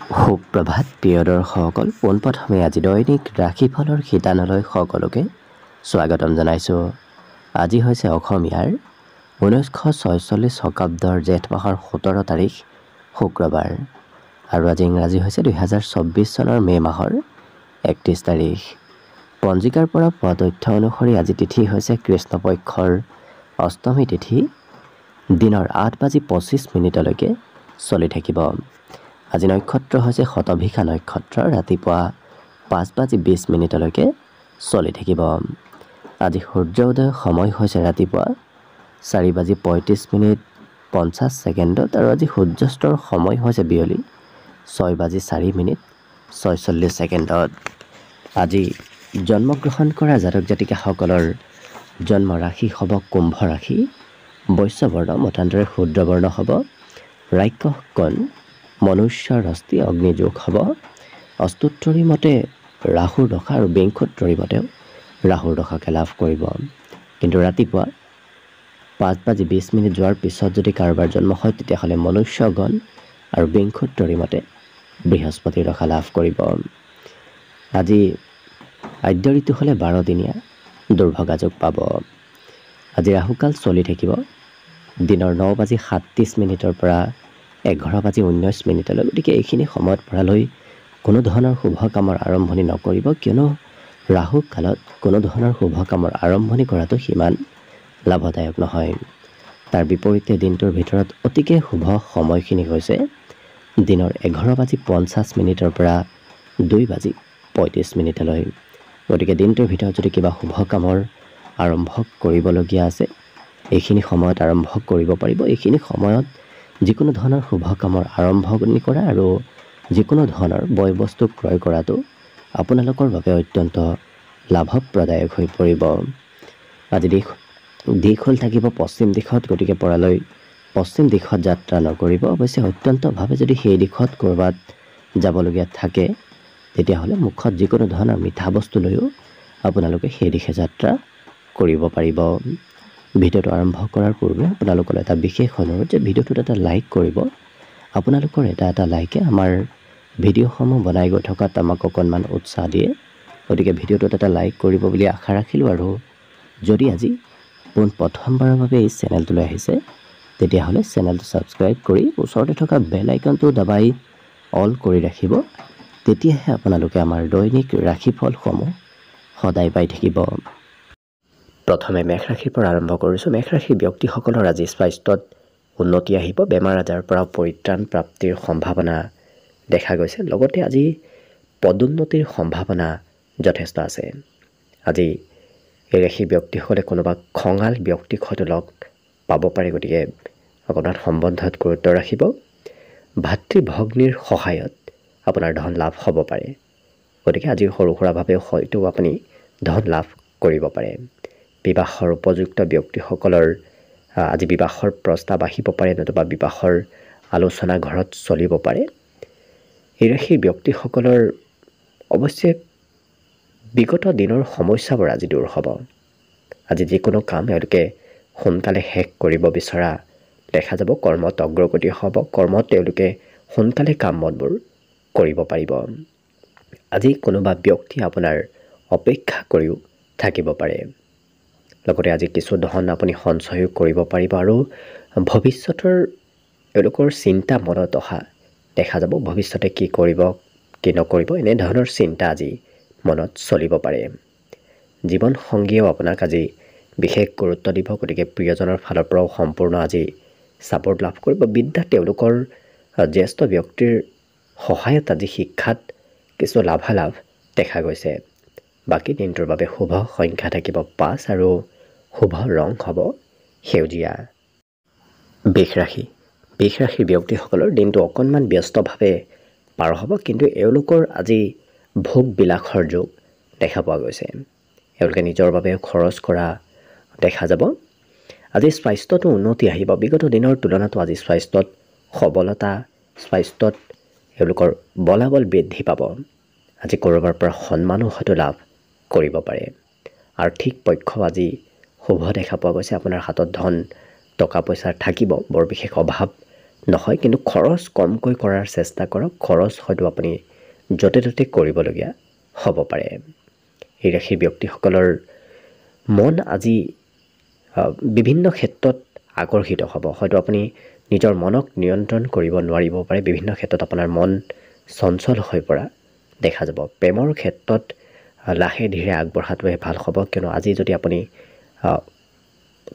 সুপ্ৰভাত প্ৰিয় দৰ্শকসকল, পোনপ্ৰথমে আজি দৈনিক ৰাশিফলৰ শিতানলৈ সকলোকে স্বাগতম জনাইছোঁ। আজি হৈছে অসমীয়াৰ 1946 শকাব্দৰ জেঠ মাহৰ 17 তাৰিখ শুক্ৰবাৰ আৰু আজি ইংৰাজী হৈছে 2024 চনৰ মে' মাহৰ 31 তাৰিখ। পঞ্জিকাৰ পৰা পোৱা তথ্য অনুসৰি আজি তিথি হৈছে কৃষ্ণপক্ষৰ অষ্টমী তিথি, দিনৰ 8:25 চলি থাকিব। আজি নক্ষত্ৰ হৈছে শতভিষা নক্ষত্ৰ, ৰাতিপুৱা 5:20 চলি থাকিব। আজি সূৰ্য উদয়ৰ সময় হৈছে ৰাতিপুৱা 4:35:50 আৰু আজি সূৰ্যাস্তৰ সময় হৈছে বিয়লি 6:04:46। আজি জন্মগ্ৰহণ কৰা জাতক জাতিকাসকলৰ জন্ম ৰাশি হ'ব কুম্ভ ৰাশি, বৈশ্যবৰ্ণ মতান্তৰে শূদ্ৰবৰ্ণ হ'ব, ৰাক্ষস কণ, মনুষ্য ৰস্তি অগ্নিযোগ হ'ব। অস্তুত্তৰী মতে ৰাহুৰ দশা আৰু বিংশোত্তৰী মতেও ৰাহুৰ দশাকে লাভ কৰিব। কিন্তু ৰাতিপুৱা 5:20 যোৱাৰ পিছত যদি কাৰোবাৰ জন্ম হয় তেতিয়াহ'লে মনুষ্যগণ আৰু বিংশোত্তৰী মতে বৃহস্পতিৰ দশা লাভ কৰিব। আজি আদ্য ঋতু হ'লে 12 দিনীয়া দুৰ্ভগা যোগ পাব। আজি ৰাহুকাল চলি থাকিব দিনৰ 9:37 পৰা 11:19। গতিকে এইখিনি সময়ত পৰালৈ কোনো ধৰণৰ শুভ কামৰ আৰম্ভণি নকৰিব, কিয়নো ৰাহু কালত কোনো ধৰণৰ শুভ কামৰ আৰম্ভণি কৰাটো সিমান লাভদায়ক নহয়। তাৰ বিপৰীতে দিনটোৰ ভিতৰত অতিকে শুভ সময়খিনি হৈছে দিনৰ 11:50 পৰা 2:35। গতিকে দিনটোৰ ভিতৰত যদি কিবা শুভ কামৰ আৰম্ভ কৰিবলগীয়া আছে এইখিনি সময়ত আৰম্ভ কৰিব পাৰিব। এইখিনি সময়ত যিকোনো ধৰণৰ শুভ কামৰ আৰম্ভণি কৰা আৰু যিকোনো ধৰণৰ বয় বস্তু ক্ৰয় কৰাটো আপোনালোকৰ বাবে অত্যন্ত লাভপ্ৰদায়ক হৈ পৰিব। আজি দিশ হ'ল থাকিব পশ্চিম দিশত, গতিকে পৰালৈ পশ্চিম দিশত যাত্ৰা নকৰিব। অৱশ্যে অত্যন্তভাৱে যদি সেই দিশত ক'ৰবাত যাবলগীয়া থাকে তেতিয়াহ'লে মুখত যিকোনো ধৰণৰ মিঠা বস্তু লৈও আপোনালোকে সেই দিশে যাত্ৰা কৰিব পাৰিব। ভিডিঅ'টো আৰম্ভ কৰাৰ পূৰ্বে আপোনালোকৰ এটা বিশেষ অনুৰোধ যে ভিডিঅ'টোত এটা লাইক কৰিব। আপোনালোকৰ এটা লাইকে আমাৰ ভিডিঅ'সমূহ বনাই গৈ থকাত আমাক অকণমান উৎসাহ দিয়ে। গতিকে ভিডিঅ'টোত এটা লাইক কৰিব বুলি আশা ৰাখিলোঁ। আৰু যদি আজি প্ৰথমবাৰৰ বাবে এই চেনেলটোলৈ আহিছে তেতিয়াহ'লে চেনেলটো ছাবস্ক্ৰাইব কৰি ওচৰতে থকা বেল আইকনটো দবাই অল কৰি ৰাখিব। তেতিয়াহে আপোনালোকে আমাৰ দৈনিক ৰাশিফলসমূহ সদায় পাই থাকিব। প্ৰথমে মেষ ৰাশিৰ পৰা আৰম্ভ কৰিছোঁ। মেষ ৰাশিৰ ব্যক্তিসকলৰ আজি স্বাস্থ্যত উন্নতি আহিব, বেমাৰ আজাৰৰ পৰা পৰিত্ৰাণ প্ৰাপ্তিৰ সম্ভাৱনা দেখা গৈছে। লগতে আজি পদোন্নতিৰ সম্ভাৱনা যথেষ্ট আছে। আজি এই ৰাশিৰ ব্যক্তিসকলে কোনোবা খঙাল ব্যক্তিক হয়তো লগ পাব পাৰে, গতিকে অকণমান সম্বন্ধত গুৰুত্ব ৰাখিব। ভাতৃ ভগ্নীৰ সহায়ত আপোনাৰ ধন লাভ হ'ব পাৰে, গতিকে আজি সৰু সুৰাভাৱেও হয়তো আপুনি ধন লাভ কৰিব পাৰে। বিবাহৰ উপযুক্ত ব্যক্তিসকলৰ আজি বিবাহৰ প্ৰস্তাৱ আহিব পাৰে, নতুবা বিবাহৰ আলোচনা ঘৰত চলিব পাৰে। এই ৰাশিৰ ব্যক্তিসকলৰ অৱশ্যে বিগত দিনৰ সমস্যাবোৰ আজি দূৰ হ'ব। আজি যিকোনো কাম তেওঁলোকে সোনকালে শেষ কৰিব বিচৰা দেখা যাব। কৰ্মত অগ্ৰগতি হ'ব, কৰ্মত তেওঁলোকে সোনকালে কাম বনবোৰ কৰিব পাৰিব। আজি কোনোবা ব্যক্তি আপোনাৰ অপেক্ষা কৰিও থাকিব পাৰে। লগতে আজি কিছু ধন আপুনি সঞ্চয়ো কৰিব পাৰিব আৰু ভৱিষ্যতৰ এওঁলোকৰ চিন্তা মনত অহা দেখা যাব। ভৱিষ্যতে কি কৰিব কি নকৰিব এনেধৰণৰ চিন্তা আজি মনত চলিব পাৰে। জীৱন সংগীয়েও আপোনাক আজি বিশেষ গুৰুত্ব দিব, গতিকে প্ৰিয়জনৰ ফালৰ পৰাও সম্পূৰ্ণ আজি ছাপোৰ্ট লাভ কৰিব। বিদ্যাত তেওঁলোকৰ জ্যেষ্ঠ ব্যক্তিৰ সহায়ত আজি শিক্ষাত কিছু লাভালাভ দেখা গৈছে। বাকী দিনটোৰ বাবে শুভ সংখ্যা থাকিব 5 আৰু শুভ ৰং হ'ব সেউজীয়া। বৃষ ৰাশিৰ ব্যক্তিসকলৰ দিনটো অকণমান ব্যস্তভাৱে পাৰ হ'ব, কিন্তু এওঁলোকৰ আজি ভোগ বিলাসৰ যোগ দেখা পোৱা গৈছে। এওঁলোকে নিজৰ বাবে খৰচ কৰা দেখা যাব। আজি স্বাস্থ্যটো উন্নতি আহিব। বিগত দিনৰ তুলনাতো আজি স্বাস্থ্যত সবলতা, স্বাস্থ্যত এওঁলোকৰ বলাবল বৃদ্ধি পাব। আজি ক'ৰবাৰ পৰা সন্মানো হয়তো লাভ কৰিব পাৰে। আৰ্থিক পক্ষ আজি শুভ দেখা পোৱা গৈছে। আপোনাৰ হাতত ধন টকা পইচা থাকিব, বৰ বিশেষ অভাৱ নহয়, কিন্তু খৰচ কমকৈ কৰাৰ চেষ্টা কৰক। খৰচ হয়তো আপুনি য'তে ত'তে কৰিবলগীয়া হ'ব পাৰে। এই ৰাশিৰ ব্যক্তিসকলৰ মন আজি বিভিন্ন ক্ষেত্ৰত আকৰ্ষিত হ'ব। হয়তো আপুনি নিজৰ মনক নিয়ন্ত্ৰণ কৰিব নোৱাৰিব পাৰে। বিভিন্ন ক্ষেত্ৰত আপোনাৰ মন চঞ্চল হৈ পৰা দেখা যাব। প্ৰেমৰ ক্ষেত্ৰত লাহে ধীৰে আগবঢ়াটোৱে ভাল হ'ব, কিয়নো আজি যদি আপুনি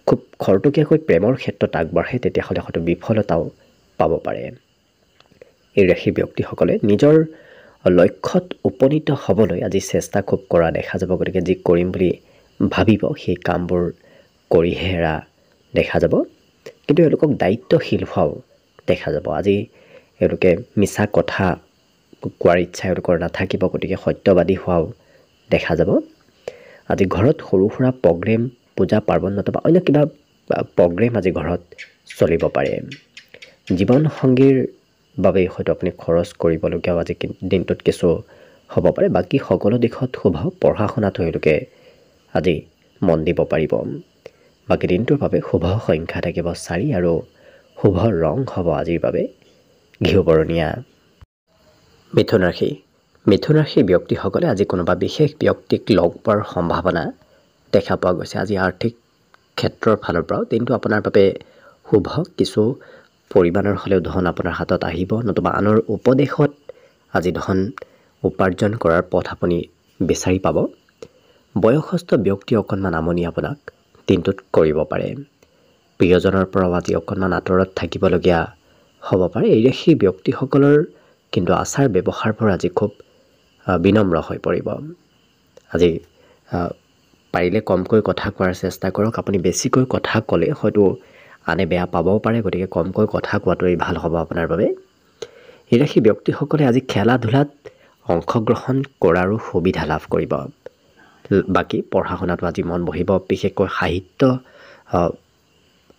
খুব খৰতকীয়াকৈ প্ৰেমৰ ক্ষেত্ৰত আগবাঢ়ে তেতিয়াহ'লে হয়তো বিফলতাও পাব পাৰে। এই ৰাশিৰ ব্যক্তিসকলে নিজৰ লক্ষ্যত উপনীত হ'বলৈ আজি চেষ্টা খুব কৰা দেখা যাব। গতিকে যি কৰিম বুলি ভাবিব সেই কামবোৰ কৰিহে এৰা দেখা যাব। কিন্তু এওঁলোকক দায়িত্বশীল হোৱাও দেখা যাব। আজি এওঁলোকে মিছা কথা কোৱাৰ ইচ্ছা এওঁলোকৰ নাথাকিব, গতিকে সত্যবাদী হোৱাও দেখা যাব। আজি ঘৰত সৰু সুৰা প্ৰগ্ৰেম, পূজা পাৰ্বণ নতুবা অন্য কিবা প্ৰগ্ৰেম আজি ঘৰত চলিব পাৰে। জীৱনসংগীৰ বাবে হয়তো আপুনি খৰচ কৰিবলগীয়াও আজি দিনটোত কিছু হ'ব পাৰে। বাকী সকলো দিশত শুভ। পঢ়া শুনাতো এওঁলোকে আজি মন দিব পাৰিব। বাকী দিনটোৰ বাবে শুভ সংখ্যা থাকিব 4 আৰু শুভ ৰং হ'ব আজিৰ বাবে ঘিউ বৰণীয়া। মিথুন ৰাশি। মিথুন ৰাশিৰ ব্যক্তিসকলে আজি কোনোবা বিশেষ ব্যক্তিক লগ পোৱাৰ সম্ভাৱনা দেখা পোৱা গৈছে। আজি আৰ্থিক ক্ষেত্ৰৰ ফালৰ পৰাও দিনটো আপোনাৰ বাবে শুভ। কিছু পৰিমাণৰ হ'লেও ধন আপোনাৰ হাতত আহিব, নতুবা আনৰ উপদেশত আজি ধন উপাৰ্জন কৰাৰ পথ আপুনি বিচাৰি পাব। বয়সস্থ ব্যক্তি অকণমান আমনি আপোনাক দিনটোত কৰিব পাৰে। প্ৰিয়জনৰ পৰাও আজি অকণমান আঁতৰত থাকিবলগীয়া হ'ব পাৰে। এই ৰাশিৰ ব্যক্তিসকলৰ কিন্তু আচাৰ ব্যৱহাৰবোৰ আজি খুব বিনম্ৰ হৈ পৰিব। আজি পাৰিলে কমকৈ কথা কোৱাৰ চেষ্টা কৰক। আপুনি বেছিকৈ কথা ক'লে হয়তো আনে বেয়া পাবও পাৰে, গতিকে কমকৈ কথা কোৱাটোৱেই ভাল হ'ব আপোনাৰ বাবে। এই ৰাশিৰ ব্যক্তিসকলে আজি খেলা ধূলাত অংশগ্ৰহণ কৰাৰো সুবিধা লাভ কৰিব। বাকী পঢ়া শুনাটো আজি মন বহিব। বিশেষকৈ সাহিত্য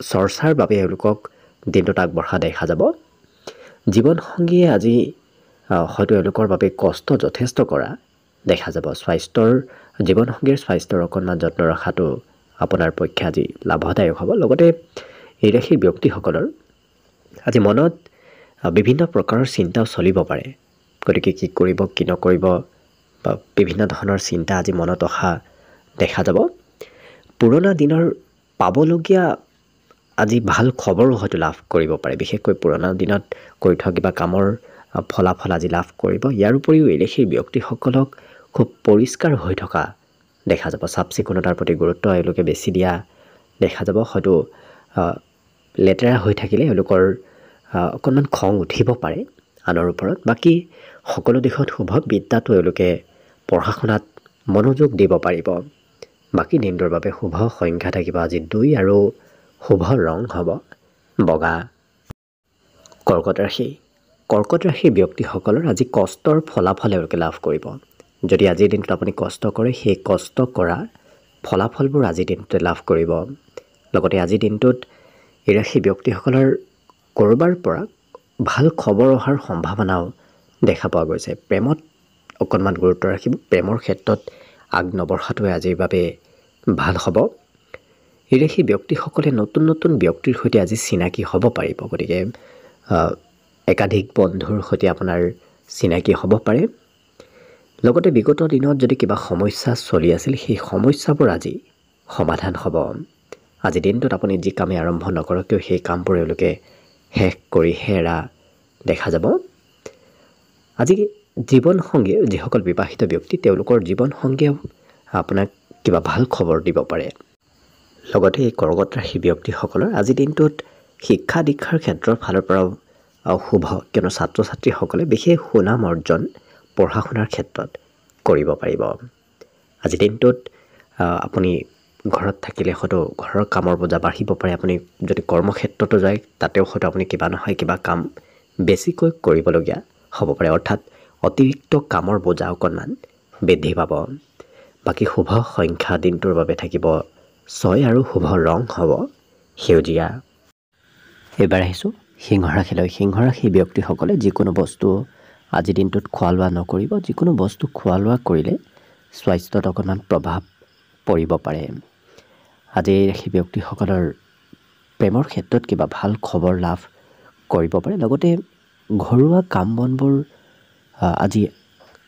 চৰ্চাৰ বাবে এওঁলোকক দিনটোত আগবঢ়া দেখা যাব। জীৱনসংগীয়ে আজি হয়তো এওঁলোকৰ বাবে কষ্ট যথেষ্ট কৰা দেখা যাব। জীৱনসংগীৰ স্বাস্থ্যৰ অকণমান যত্ন ৰখাটো আপোনাৰ পক্ষে আজি লাভদায়ক হ'ব। লগতে এই ৰাশিৰ ব্যক্তিসকলৰ আজি মনত বিভিন্ন প্ৰকাৰৰ চিন্তাও চলিব পাৰে। গতিকে কি কৰিব কি নকৰিব বা বিভিন্ন ধৰণৰ চিন্তা আজি মনত অহা দেখা যাব। পুৰণা দিনৰ পাবলগীয়া আজি ভাল খবৰো হয়তো লাভ কৰিব পাৰে। বিশেষকৈ পুৰণা দিনত কৰি থোৱা কিবা কামৰ ফলাফল আজি লাভ কৰিব। ইয়াৰ উপৰিও এই ৰাশিৰ ব্যক্তিসকলক খুব পৰিষ্কাৰ হৈ থকা দেখা যাব। চাফ চিকুণতাৰ প্ৰতি গুৰুত্ব এওঁলোকে বেছি দিয়া দেখা যাব। হয়তো লেতেৰা হৈ থাকিলে এওঁলোকৰ অকণমান খং উঠিব পাৰে আনৰ ওপৰত। বাকী সকলো দিশত শুভ। বিদ্যাটো এওঁলোকে পঢ়া শুনাত মনোযোগ দিব পাৰিব। বাকী দিনটোৰ বাবে শুভ সংখ্যা থাকিব আজি 2 আৰু শুভ ৰং হ'ব বগা। কৰ্কট ৰাশি। কৰ্কট ৰাশিৰ ব্যক্তিসকলৰ আজি কষ্টৰ ফলাফল এওঁলোকে লাভ কৰিব। যদি আজিৰ দিনটোত আপুনি কষ্ট কৰে সেই কষ্ট কৰা ফলাফলবোৰ আজিৰ দিনটোতে লাভ কৰিব। লগতে আজিৰ দিনটোত এই ৰাশিৰ ব্যক্তিসকলৰ ক'ৰবাৰ পৰা ভাল খবৰ অহাৰ সম্ভাৱনাও দেখা পোৱা গৈছে। প্ৰেমত অকণমান গুৰুত্ব ৰাখিব। প্ৰেমৰ ক্ষেত্ৰত আগ নবঢ়াটোৱে আজিৰ বাবে ভাল হ'ব। এই ৰাশিৰ ব্যক্তিসকলে নতুন নতুন ব্যক্তিৰ সৈতে আজি চিনাকি হ'ব পাৰিব। গতিকে একাধিক বন্ধুৰ সৈতে আপোনাৰ চিনাকি হ'ব পাৰে। লগতে বিগত দিনত যদি কিবা সমস্যা চলি আছিল সেই সমস্যাবোৰ আজি সমাধান হ'ব। আজি দিনটোত আপুনি যি কামেই আৰম্ভ নকৰক কিয় সেই কামবোৰ এওঁলোকে শেষ কৰিহে এৰা দেখা যাব। আজি জীৱনসংগীয়ে যিসকল বিবাহিত ব্যক্তি তেওঁলোকৰ জীৱনসংগীয়ে আপোনাক কিবা ভাল খবৰ দিব পাৰে। লগতে এই কৰ্কট ৰাশি ব্যক্তিসকলৰ আজি দিনটোত শিক্ষা দীক্ষাৰ ক্ষেত্ৰৰ ফালৰ পৰাও শুভ, কিয়নো ছাত্ৰ ছাত্ৰীসকলে বিশেষ সুনাম অৰ্জন পঢ়া শুনাৰ ক্ষেত্ৰত কৰিব পাৰিব। আজি দিনটোত আপুনি ঘৰত থাকিলে হয়তো ঘৰৰ কামৰ বোজা বাঢ়িব পাৰে। আপুনি যদি কৰ্মক্ষেত্ৰতো যায় তাতেও হয়তো আপুনি কিবা নহয় কিবা কাম বেছিকৈ কৰিবলগীয়া হ'ব পাৰে। অৰ্থাৎ অতিৰিক্ত কামৰ বোজা অকণমান বৃদ্ধি পাব। বাকী শুভ সংখ্যা দিনটোৰ বাবে থাকিব 6 আৰু শুভ ৰং হ'ব সেউজীয়া। এইবাৰ আহিছোঁ সিংহ ৰাশিলৈ। সিংহ ৰাশিৰ ব্যক্তিসকলে যিকোনো বস্তু আজিৰ দিনটোত খোৱা লোৱা নকৰিব। যিকোনো বস্তু খোৱা লোৱা কৰিলে স্বাস্থ্যত অকণমান প্ৰভাৱ পৰিব পাৰে। আজি এই ৰাশি ব্যক্তিসকলৰ প্ৰেমৰ ক্ষেত্ৰত কিবা ভাল খবৰ লাভ কৰিব পাৰে। লগতে ঘৰুৱা কাম বনবোৰ আজি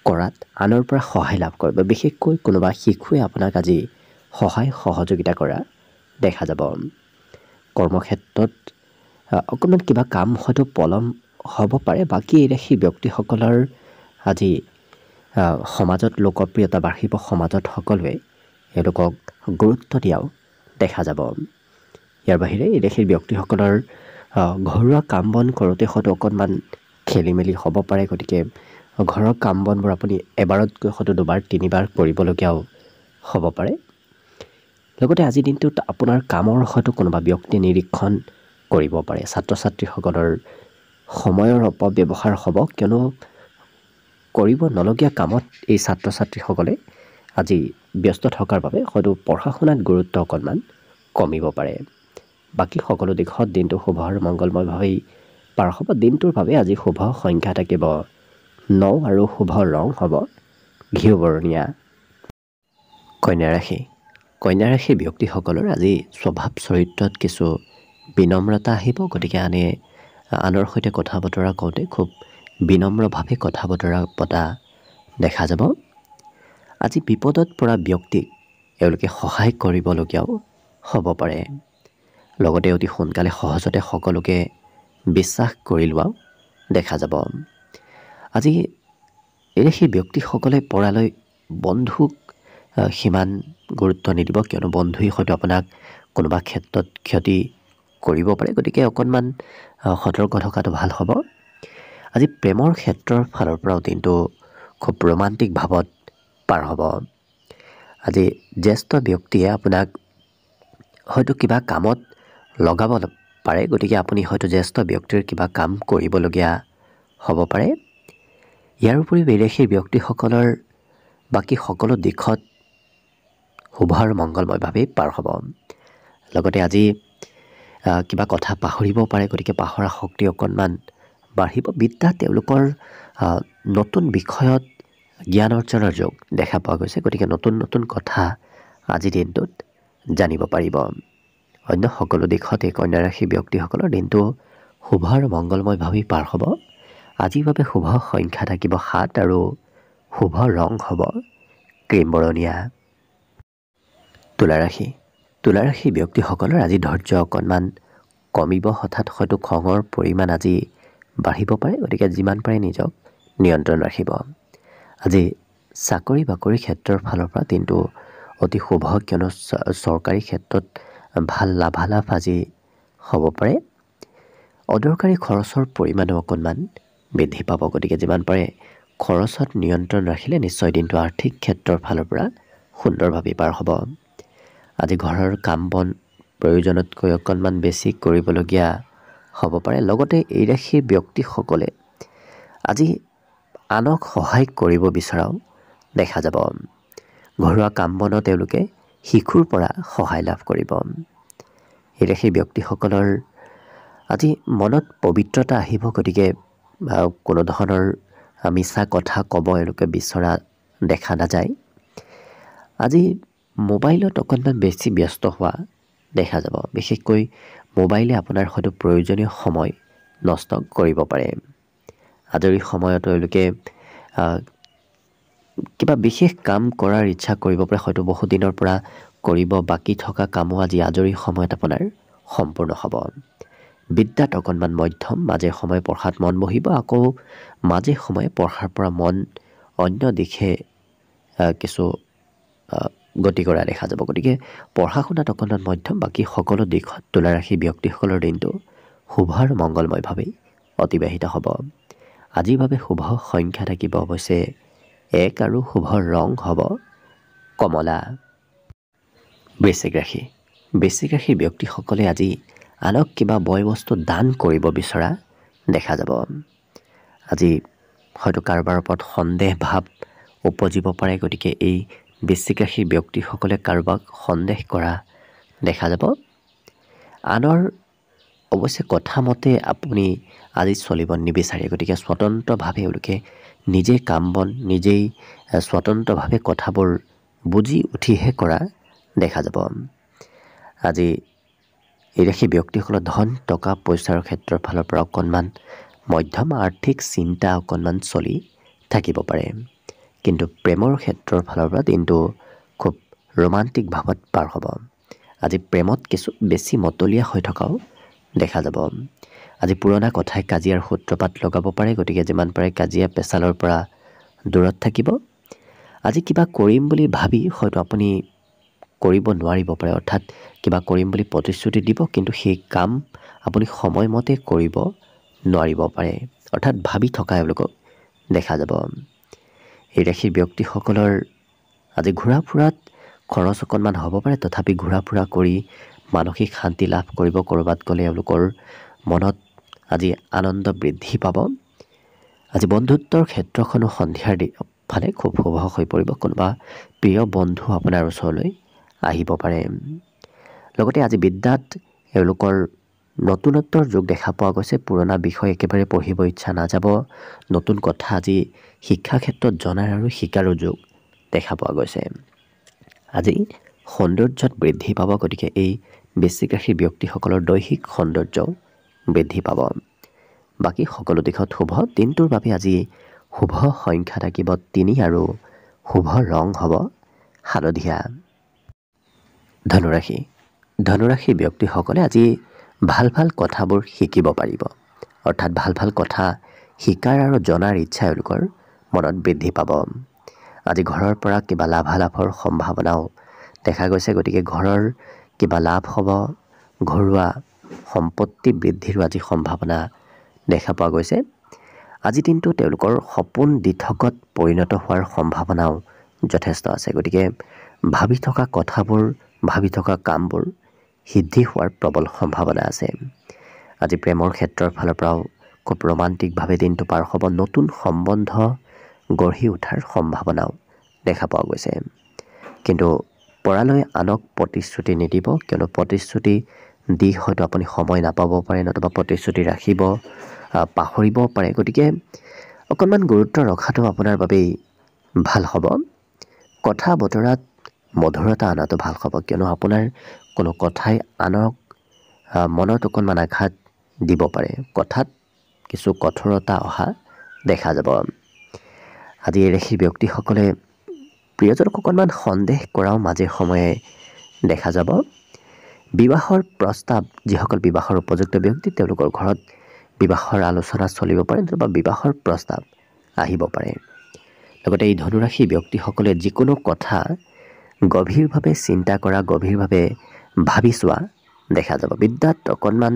কৰাত আনৰ পৰা সহায় লাভ কৰিব। বিশেষকৈ কোনোবা শিশুৱে আপোনাক আজি সহায় সহযোগিতা কৰা দেখা যাব। কৰ্মক্ষেত্ৰত অকণমান কিবা কাম হয়তো পলম হ'ব পাৰে। বাকী এই ৰাশি ব্যক্তিসকলৰ আজি সমাজত লোকপ্ৰিয়তা বাঢ়িব। সমাজত সকলোৱে এওঁলোকক গুৰুত্ব দিয়াও দেখা যাব। ইয়াৰ বাহিৰে এই ৰাশিৰ ব্যক্তিসকলৰ ঘৰুৱা কাম বন কৰোঁতে হয়তো অকণমান খেলি মেলি হ'ব পাৰে। গতিকে ঘৰৰ কাম বনবোৰ আপুনি এবাৰতকৈ হয়তো দুবাৰ তিনিবাৰ কৰিবলগীয়াও হ'ব পাৰে। লগতে আজিৰ দিনটোত আপোনাৰ কামৰ হয়তো কোনোবা ব্যক্তি নিৰীক্ষণ কৰিব পাৰে। ছাত্ৰ ছাত্ৰীসকলৰ সময়ৰ অপব্যৱহাৰ হ'ব, কিয়নো কৰিব নলগীয়া কামত এই ছাত্ৰ ছাত্ৰীসকলে আজি ব্যস্ত থকাৰ বাবে হয়তো পঢ়া শুনাত গুৰুত্ব অকণমান কমিব পাৰে। বাকী সকলো দিশত দিনটো শুভ আৰু মংগলময়ভাৱেই পাৰ হ'ব। দিনটোৰ বাবে আজি শুভ সংখ্যা থাকিব 9 আৰু শুভ ৰং হ'ব ঘিউ বৰণীয়া। কন্যা ৰাশি। কন্যা ৰাশিৰ ব্যক্তিসকলৰ আজি স্বভাৱ চৰিত্ৰত কিছু বিনম্ৰতা আহিব। গতিকে আনৰ সৈতে কথা বতৰা কওঁতে খুব বিনম্ৰভাৱে কথা বতৰা পতা দেখা যাব। আজি বিপদত পৰা ব্যক্তিক এওঁলোকে সহায় কৰিবলগীয়াও হ'ব পাৰে। লগতে অতি সোনকালে সহজতে সকলোকে বিশ্বাস কৰি লোৱাও দেখা যাব। আজি এই ৰাশিৰ ব্যক্তিসকলে পৰালৈ বন্ধুক সিমান গুৰুত্ব নিদিব, কিয়নো বন্ধুৱে হয়তো আপোনাক কোনোবা ক্ষেত্ৰত ক্ষতি কৰিব পাৰে। গতিকে অকণমান সতৰ্ক থকাটো ভাল হ'ব। আজি প্ৰেমৰ ক্ষেত্ৰৰ ফালৰ পৰাও দিনটো খুব ৰোমান্টিক ভাৱত পাৰ হ'ব। আজি জ্যেষ্ঠ ব্যক্তিয়ে আপোনাক হয়তো কিবা কামত লগাব পাৰে। গতিকে আপুনি হয়তো জ্যেষ্ঠ ব্যক্তিৰ কিবা কাম কৰিবলগীয়া হ'ব পাৰে। ইয়াৰ উপৰিও এই ৰাশিৰ ব্যক্তিসকলৰ বাকী সকলো দিশত শুভ আৰু মংগলময়ভাৱেই পাৰ হ'ব। লগতে আজি কিবা কথা পাহৰিব পাৰে। গতিকে পাহৰা শক্তি অকণমান বাঢ়িব। বিদ্যা তেওঁলোকৰ নতুন বিষয়ত জ্ঞান অৰ্জনৰ যোগ দেখা পোৱা গৈছে। গতিকে নতুন নতুন কথা আজিৰ দিনটোত জানিব পাৰিব। অন্য সকলো দিশত এই কন্যা ৰাশিৰ ব্যক্তিসকলৰ দিনটো শুভ আৰু মংগলময়ভাৱেই পাৰ হ'ব। আজিৰ বাবে শুভ সংখ্যা থাকিব 7 আৰু শুভ ৰং হ'ব ক্ৰীম বৰণীয়া। তুলা ৰাশি। তুলা ৰাশিৰ ব্যক্তিসকলৰ আজি ধৈৰ্য অকণমান কমিব। হঠাৎ হয়তো খঙৰ পৰিমাণ আজি বাঢ়িব পাৰে। গতিকে যিমান পাৰে নিজক নিয়ন্ত্ৰণ ৰাখিব। আজি চাকৰি বাকৰি ক্ষেত্ৰৰ ফালৰ পৰা দিনটো অতি শুভ, কিয়নো চৰকাৰী ক্ষেত্ৰত ভাল লাভালাভ আজি হ'ব পাৰে। অদৰকাৰী খৰচৰ পৰিমাণো অকণমান বৃদ্ধি পাব। গতিকে যিমান পাৰে খৰচত নিয়ন্ত্ৰণ ৰাখিলে নিশ্চয় দিনটো আৰ্থিক ক্ষেত্ৰৰ ফালৰ পৰা সুন্দৰভাৱে পাৰ হ'ব। আজি ঘৰৰ কাম বন প্ৰয়োজনতকৈ অকণমান বেছি কৰিবলগীয়া হ'ব পাৰে। লগতে এই ৰাশিৰ ব্যক্তিসকলে আজি আনক সহায় কৰিব বিচৰাও দেখা যাব। ঘৰুৱা কাম বনত তেওঁলোকে শিশুৰ পৰা সহায় লাভ কৰিব। এই ৰাশিৰ ব্যক্তিসকলৰ আজি মনত পবিত্ৰতা আহিব। গতিকে কোনো ধৰণৰ মিছা কথা ক'ব এওঁলোকে বিচৰা দেখা নাযায়। আজি মোবাইলত অকণমান বেছি ব্যস্ত হোৱা দেখা যাব। বিশেষকৈ মোবাইলে আপোনাৰ হয়তো প্ৰয়োজনীয় সময় নষ্ট কৰিব পাৰে। আজৰি সময়তো এওঁলোকে কিবা বিশেষ কাম কৰাৰ ইচ্ছা কৰিব পাৰে। হয়তো বহুদিনৰ পৰা কৰিব বাকী থকা কামো আজি আজৰি সময়ত আপোনাৰ সম্পূৰ্ণ হ'ব। বিদ্যাত অকণমান মধ্যম, মাজে সময়ে পঢ়াত মন বহিব। আকৌ মাজে সময়ে পঢ়াৰ পৰা মন অন্য দিশে কিছু গতি কৰা দেখা যাব। গতিকে পঢ়া শুনাত অকণমান মধ্যম, বাকী সকলো দিশত তুলা ৰাশিৰ ব্যক্তিসকলৰ দিনটো শুভ আৰু মংগলময়ভাৱেই অতিবাহিত হ'ব। আজিৰ বাবে শুভ সংখ্যা থাকিব অৱশ্যে 1 আৰু শুভ ৰং হ'ব কমলা। বৃশ্চিক ৰাশি। বৃশ্চিক ৰাশিৰ ব্যক্তিসকলে আজি আনক কিবা বয় বস্তু দান কৰিব বিচৰা দেখা যাব। আজি হয়তো কাৰোবাৰ ওপৰত সন্দেহ ভাৱ উপজিব পাৰে। গতিকে এই বৃশ্চিক ৰাশিৰ ব্যক্তিসকলে কাৰোবাক সন্দেহ কৰা দেখা যাব। আনৰ অৱশ্যে কথা মতে আপুনি আজি চলিব নিবিচাৰে। গতিকে স্বতন্ত্ৰভাৱে এওঁলোকে নিজেই কাম বন নিজেই স্বতন্ত্ৰভাৱে কথাবোৰ বুজি উঠিহে কৰা দেখা যাব। আজি এই ৰাশি ব্যক্তিসকলৰ ধন টকা পইচাৰ ক্ষেত্ৰৰ ফালৰ পৰা অকণমান মধ্যম আৰ্থিক চিন্তা অকণমান চলি থাকিব পাৰে, কিন্তু প্ৰেমৰ ক্ষেত্ৰৰ ফালৰ পৰা দিনটো খুব ৰোমান্টিক ভাৱত পাৰ হ'ব। আজি প্ৰেমত কিছু বেছি মতলীয়া হৈ থকাও দেখা যাব। আজি পুৰণা কথাই কাজিয়াৰ সূত্ৰপাত লগাব পাৰে, গতিকে যিমান পাৰে কাজিয়া পেচালৰ পৰা দূৰত থাকিব। আজি কিবা কৰিম বুলি ভাবি হয়তো আপুনি কৰিব নোৱাৰিব পাৰে, অৰ্থাৎ কিবা কৰিম বুলি প্ৰতিশ্ৰুতি দিব, কিন্তু সেই কাম আপুনি সময়মতে কৰিব নোৱাৰিব পাৰে, অৰ্থাৎ ভাবি থকা এওঁলোকক দেখা যাব। এই ৰাশিৰ ব্যক্তিসকলৰ আজি ঘূৰা ফুৰাত খৰচ অকণমান হ'ব পাৰে, তথাপি ঘূৰা ফুৰা কৰি মানসিক শান্তি লাভ কৰিব। ক'ৰবাত গ'লে এওঁলোকৰ মনত আজি আনন্দ বৃদ্ধি পাব। আজি বন্ধুত্বৰ ক্ষেত্ৰখনো সন্ধিয়াৰ ফালে খুব শুভ হৈ পৰিব। কোনোবা প্ৰিয় বন্ধু আপোনাৰ ওচৰলৈ আহিব পাৰে। লগতে আজি বিদ্যাত এওঁলোকৰ নতুনত্বৰ যুগ দেখা পোৱা গৈছে। পুৰণা বিষয় একেবাৰে পঢ়িব ইচ্ছা নাযাব। নতুন কথা আজি শিক্ষা ক্ষেত্ৰত জনাৰ আৰু শিকাৰো যুগ দেখা পোৱা গৈছে। আজি সৌন্দৰ্যত বৃদ্ধি পাব, গতিকে এই বৃশ্চিক ৰাশিৰ ব্যক্তিসকলৰ দৈহিক সৌন্দৰ্যও বৃদ্ধি পাব। বাকী সকলো দিশত শুভ। দিনটোৰ বাবে আজি শুভ সংখ্যা থাকিব 3 আৰু শুভ ৰং হ'ব হালধীয়া। ধনুৰাশি। ধনুৰাশিৰ ব্যক্তিসকলে আজি ভাল ভাল কথাবোৰ শিকিব পাৰিব, অৰ্থাৎ ভাল ভাল কথা শিকাৰ আৰু জনাৰ ইচ্ছা এওঁলোকৰ মনত বৃদ্ধি পাব। আজি ঘৰৰ পৰা কিবা লাভালাভৰ সম্ভাৱনাও দেখা গৈছে, গতিকে ঘৰৰ কিবা লাভ হ'ব। ঘৰুৱা সম্পত্তি বৃদ্ধিৰো আজি সম্ভাৱনা দেখা পোৱা গৈছে। আজি দিনটো তেওঁলোকৰ সপোন দিঠকত পৰিণত হোৱাৰ সম্ভাৱনাও যথেষ্ট আছে, গতিকে ভাবি থকা কথাবোৰ, ভাবি থকা কামবোৰ সিদ্ধি হোৱাৰ প্ৰবল সম্ভাৱনা আছে। আজি প্ৰেমৰ ক্ষেত্ৰৰ ফালৰ পৰাও খুব ৰোমান্টিকভাৱে দিনটো পাৰ হ'ব। নতুন সম্বন্ধ গঢ়ি উঠাৰ সম্ভাৱনাও দেখা পোৱা গৈছে, কিন্তু পৰালৈ আনক প্ৰতিশ্ৰুতি নিদিব, কিয়নো প্ৰতিশ্ৰুতি দি হয়তো আপুনি সময় নাপাব পাৰে, নতুবা প্ৰতিশ্ৰুতি ৰাখিব পাহৰিব পাৰে। গতিকে অকণমান গুৰুত্ব ৰখাটো আপোনাৰ বাবেই ভাল হ'ব। কথা বতৰাত মধুৰতা অনাটো ভাল হ'ব, কিয়নো আপোনাৰ কোনো কথাই আনক মনত অকণমান আঘাত দিব পাৰে। কথাত কিছু কঠোৰতা অহা দেখা যাব। আজি এই ৰাশিৰ ব্যক্তিসকলে প্ৰিয়জনক অকণমান সন্দেহ কৰাও মাজে সময়ে দেখা যাব। বিবাহৰ প্ৰস্তাৱ, যিসকল বিবাহৰ উপযুক্ত ব্যক্তি, তেওঁলোকৰ ঘৰত বিবাহৰ আলোচনা চলিব পাৰে, বা বিবাহৰ প্ৰস্তাৱ আহিব পাৰে। লগতে এই ধনুৰাশি ব্যক্তিসকলে যিকোনো কথা গভীৰভাৱে চিন্তা কৰা, গভীৰভাৱে ভাবি চোৱা দেখা যাব। বিদ্যাত অকণমান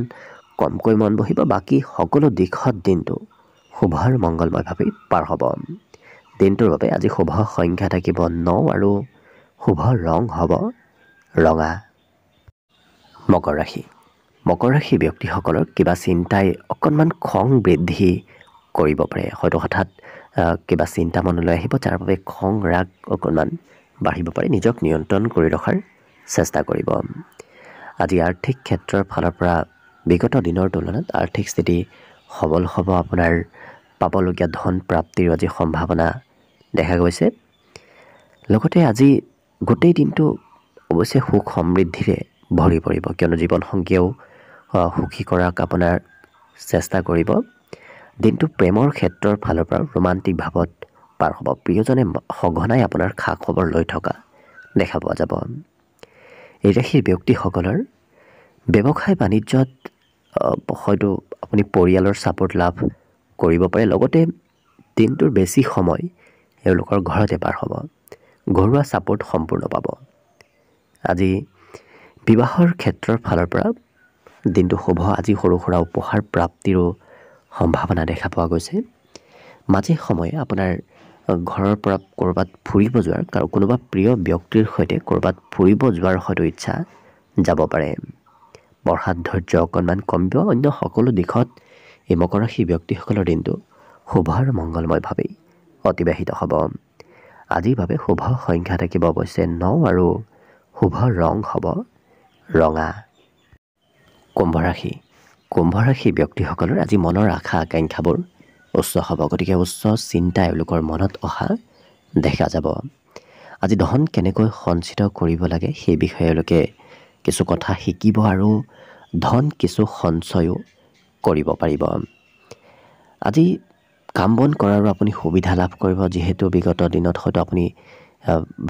কমকৈ মন বহিব। বাকী সকলো দিশত দিনটো শুভ আৰু মংগলময়ভাৱে পাৰ হ'ব। দিনটোৰ বাবে আজি শুভ সংখ্যা থাকিব 9 আৰু শুভ ৰং হ'ব ৰঙা। মকৰ ৰাশি। মকৰ ৰাশি ব্যক্তিসকলৰ কিবা চিন্তাই অকণমান খং বৃদ্ধি কৰিব পাৰে। হয়তো হঠাৎ কিবা চিন্তা মনলৈ আহিব, যাৰ বাবে খং ৰাগ অকণমান বাঢ়িব পাৰে। নিজক নিয়ন্ত্ৰণ কৰি ৰখাৰ চেষ্টা কৰিব। আজি আৰ্থিক ক্ষেত্ৰৰ ফালৰ পৰা বিগত দিনৰ তুলনাত আৰ্থিক স্থিতি সবল হ'ব। আপোনাৰ পাবলগীয়া ধন প্ৰাপ্তিৰ আজি সম্ভাৱনা দেখা গৈছে। লগতে আজি গোটেই দিনটো অৱশ্যে সুখ সমৃদ্ধিৰে ভৰি পৰিব, কিয়নো জীৱনসংগীয়েও সুখী কৰাক আপোনাৰ চেষ্টা কৰিব। দিনটো প্ৰেমৰ ক্ষেত্ৰৰ ফালৰ পৰা ৰোমান্টিক ভাৱত পাৰ হ'ব। প্ৰিয়জনে সঘনাই আপোনাৰ খা খবৰ লৈ থকা দেখা পোৱা যাব। এই ৰাশিৰ ব্যক্তিসকলৰ ব্যৱসায় বাণিজ্যত হয়তো আপুনি পৰিয়ালৰ ছাপোৰ্ট লাভ কৰিব পাৰে। লগতে দিনটোৰ বেছি সময় এওঁলোকৰ ঘৰতে পাৰ হ'ব। ঘৰুৱা ছাপোৰ্ট সম্পূৰ্ণ পাব। আজি বিবাহৰ ক্ষেত্ৰৰ ফালৰ পৰা দিনটো শুভ। আজি সৰু সুৰা উপহাৰ প্ৰাপ্তিৰো সম্ভাৱনা দেখা পোৱা গৈছে। মাজে সময়ে আপোনাৰ ঘৰৰ পৰা ক'ৰবাত ফুৰিব যোৱাৰ, কোনোবা প্ৰিয় ব্যক্তিৰ সৈতে ক'ৰবাত ফুৰিব যোৱাৰ হয়তো ইচ্ছা যাব পাৰে। পঢ়াত ধৈৰ্য অকণমান কমিব। অন্য সকলো দিশত এই মকৰ ৰাশি ব্যক্তিসকলৰ দিনটো শুভ আৰু মংগলময়ভাৱেই অতিবাহিত হ'ব। আজিৰ বাবে শুভ সংখ্যা থাকিব অৱশ্যে 9 আৰু শুভ ৰং হ'ব ৰঙা। কুম্ভ ৰাশি। কুম্ভ ৰাশি ব্যক্তিসকলৰ আজি মনৰ আশা আকাংক্ষাবোৰ উচ্চ হ'ব, গতিকে উচ্চ চিন্তা এওঁলোকৰ মনত অহা দেখা যাব। আজি ধন কেনেকৈ সঞ্চিত কৰিব লাগে সেই বিষয়ে এওঁলোকে কিছু কথা শিকিব আৰু ধন কিছু সঞ্চয়ো কৰিব পাৰিব। আজি কাম বন কৰাৰো আপুনি সুবিধা লাভ কৰিব, যিহেতু বিগত দিনত হয়তো আপুনি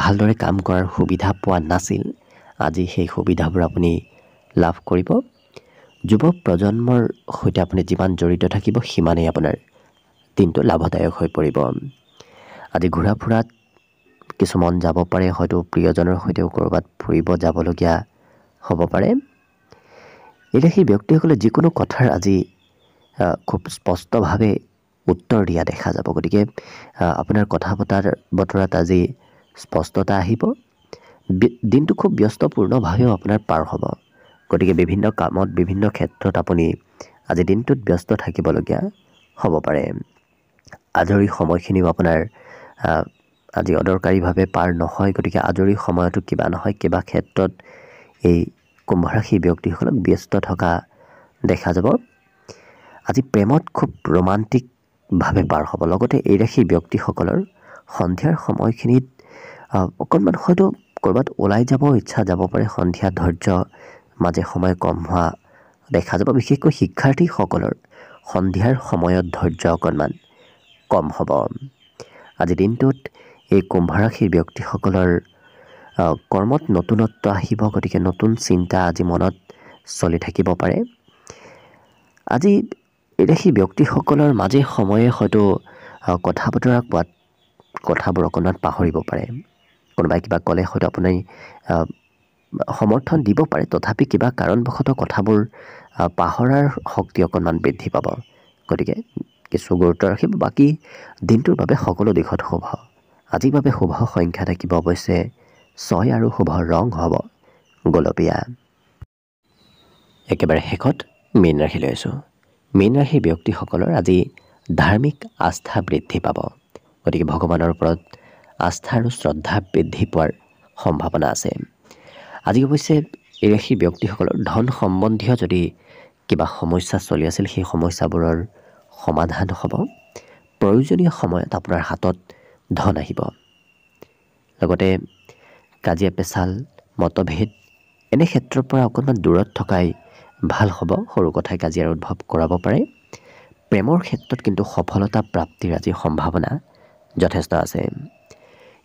ভালদৰে কাম কৰাৰ সুবিধা পোৱা নাছিল। আজি সেই সুবিধাবোৰ আপুনি লাভ কৰিব। যুৱ প্ৰজন্মৰ সৈতে আপুনি যিমান জড়িত থাকিব সিমানেই আপোনাৰ দিনটো লাভদায়ক হৈ পৰিব। আজি ঘূৰা ফুৰাত কিছুমান যাব পাৰে, হয়তো প্ৰিয়জনৰ সৈতেও ক'ৰবাত ফুৰিব যাবলগীয়া হ'ব পাৰে। এতিয়া সেই ব্যক্তিসকলে যিকোনো কথাৰ আজি খুব স্পষ্টভাৱে উত্তৰ দিয়া দেখা যাব। গতিকে আপোনাৰ কথা বতৰাত আজি স্পষ্টতা আহিব। দিনটো খুব ব্যস্তপূৰ্ণভাৱেও আপোনাৰ পাৰ হ'ব। গতিকে বিভিন্ন কামত বিভিন্ন ক্ষেত্ৰত আপুনি আজি দিনটোত ব্যস্ত থাকিবলগীয়া হ'ব পাৰে। আজৰি সময়খিনিও আপোনাৰ আজি অদৰকাৰীভাৱে পাৰ নহয়। গতিকে আজৰি সময়তো কিবা নহয় কিবা ক্ষেত্ৰত এই কুম্ভ ৰাশিৰ ব্যক্তিসকলক ব্যস্ত থকা দেখা যাব। আজি প্ৰেমত খুব ৰোমান্টিকভাৱে পাৰ হ'ব। লগতে এই ৰাশিৰ ব্যক্তিসকলৰ সন্ধিয়াৰ সময়খিনিত অকণমান হয়তো ক'ৰবাত ওলাই যাব ইচ্ছা যাব পাৰে। সন্ধিয়া ধৈৰ্য মাজে সময়ে কম হোৱা দেখা যাব। বিশেষকৈ শিক্ষাৰ্থীসকলৰ সন্ধিয়াৰ সময়ত ধৈৰ্য অকণমান কম হ'ব। আজি দিনটোত এই কুম্ভ ৰাশিৰ ব্যক্তিসকলৰ কৰ্মত নতুনত্ব আহিব। গতিকে নতুন চিন্তা আজি মনত চলি থাকিব পাৰে। আজি এই ৰাশিৰ ব্যক্তিসকলৰ মাজে সময়ে হয়তো কথা বতৰা কোৱাত কথাবোৰ অকণমান পাহৰিব পাৰে। কোনোবাই কিবা ক'লে হয়তো আপুনি সমৰ্থন দিব পাৰে, তথাপি কিবা কাৰণবশতঃ কথাবোৰ পাহৰাৰ শক্তি অকণমান বৃদ্ধি পাব। গতিকে কিছু গুৰুত্ব ৰাখিব। বাকী দিনটোৰ বাবে সকলো দিশত শুভ। আজিৰ বাবে শুভ সংখ্যা থাকিব অৱশ্যে 6 আৰু শুভ ৰং হ'ব গোলপীয়া। একেবাৰে শেষত মীন ৰাশিলৈ আছোঁ। মীন ৰাশিৰ ব্যক্তিসকলৰ আজি ধাৰ্মিক আস্থা বৃদ্ধি পাব। গতিকে ভগৱানৰ ওপৰত আস্থা আৰু শ্ৰদ্ধা বৃদ্ধি পোৱাৰ সম্ভাৱনা আছে। আজি অৱশ্যে এই ৰাশিৰ ব্যক্তিসকলৰ ধন সম্বন্ধীয় যদি কিবা সমস্যা চলি আছিল, সেই সমস্যাবোৰৰ সমাধান হ'ব। প্ৰয়োজনীয় সময়ত আপোনাৰ হাতত ধন আহিব। লগতে কাজিয়া পেচাল মতভেদ এনে ক্ষেত্ৰৰ পৰা অকণমান দূৰত থকাই ভাল হ'ব। সৰু কথাই কাজিয়াৰ উদ্ভৱ কৰাব পাৰে। প্ৰেমৰ ক্ষেত্ৰত কিন্তু সফলতা প্ৰাপ্তিৰ আজি সম্ভাৱনা যথেষ্ট আছে।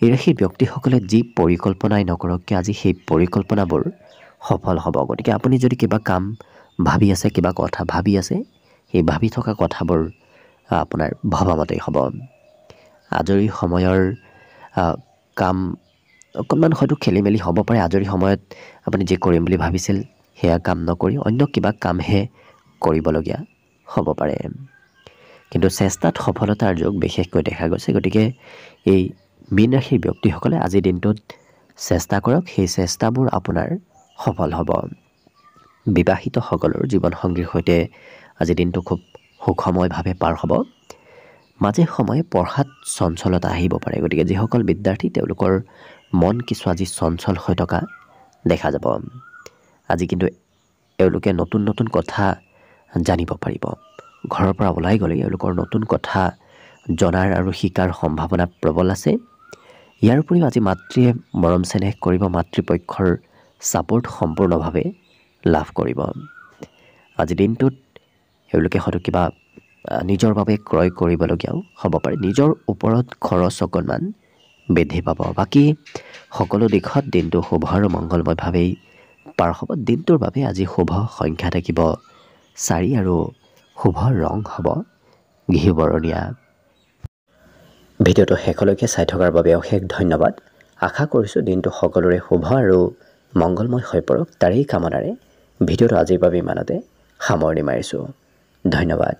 এই ৰাশিৰ ব্যক্তিসকলে যি পৰিকল্পনাই নকৰক কিয় আজি সেই পৰিকল্পনাবোৰ সফল হ'ব। গতিকে আপুনি যদি কিবা কাম ভাবি আছে, কিবা কথা ভাবি আছে, সেই ভাবি থকা কথাবোৰ আপোনাৰ ভবামতেই হ'ব। আজৰি সময়ৰ কাম অকণমান হয়তো খেলি মেলি হ'ব পাৰে। আজৰি সময়ত আপুনি যি কৰিম বুলি ভাবিছিল সেয়া কাম নকৰি অন্য কিবা কামহে কৰিবলগীয়া হ'ব পাৰে। কিন্তু চেষ্টাত সফলতাৰ যোগ বিশেষকৈ দেখা গৈছে। গতিকে এই মীন ৰাশিৰ ব্যক্তিসকলে আজিৰ দিনটোত চেষ্টা কৰক, সেই চেষ্টাবোৰ আপোনাৰ সফল হ'ব। বিবাহিতসকলৰ জীৱনসংগীৰ সৈতে আজিৰ দিনটো খুব সুখময়ভাৱে পাৰ হ'ব। মাজে সময়ে পঢ়াত চঞ্চলতা আহিব পাৰে। গতিকে যিসকল বিদ্যাৰ্থী তেওঁলোকৰ মন কিছু আজি চঞ্চল হৈ থকা দেখা যাব। আজি কিন্তু এওঁলোকে নতুন নতুন কথা জানিব পাৰিব। ঘৰৰ পৰা ওলাই গ'লে এওঁলোকৰ নতুন কথা জনাৰ আৰু শিকাৰ সম্ভাৱনা প্ৰবল আছে। ইয়াৰ উপৰিও আজি মাতৃয়ে মৰম চেনেহ কৰিব, মাতৃপক্ষৰ ছাপোৰ্ট সম্পূৰ্ণভাৱে লাভ কৰিব। আজিৰ দিনটোত এওঁলোকে হয়তো কিবা নিজৰ বাবে ক্ৰয় কৰিবলগীয়াও হ'ব পাৰে। নিজৰ ওপৰত খৰচ অকণমান বৃদ্ধি পাব। বাকী সকলো দিশত দিনটো শুভ আৰু মংগলময়ভাৱেই পাৰ হ'ব। দিনটোৰ বাবে আজি শুভ সংখ্যা থাকিব 4 আৰু শুভ ৰং হ'ব ঘিউ বৰণীয়া। ভিডিঅ'টো শেষলৈকে চাই থকাৰ বাবে অশেষ ধন্যবাদ। আশা কৰিছোঁ দিনটো সকলোৰে শুভ আৰু মংগলময় হৈ পৰক। তাৰেই কামনাৰে ভিডিঅ'টো আজিৰ বাবে ইমানতে সামৰণি মাৰিছোঁ। ধন্যবাদ।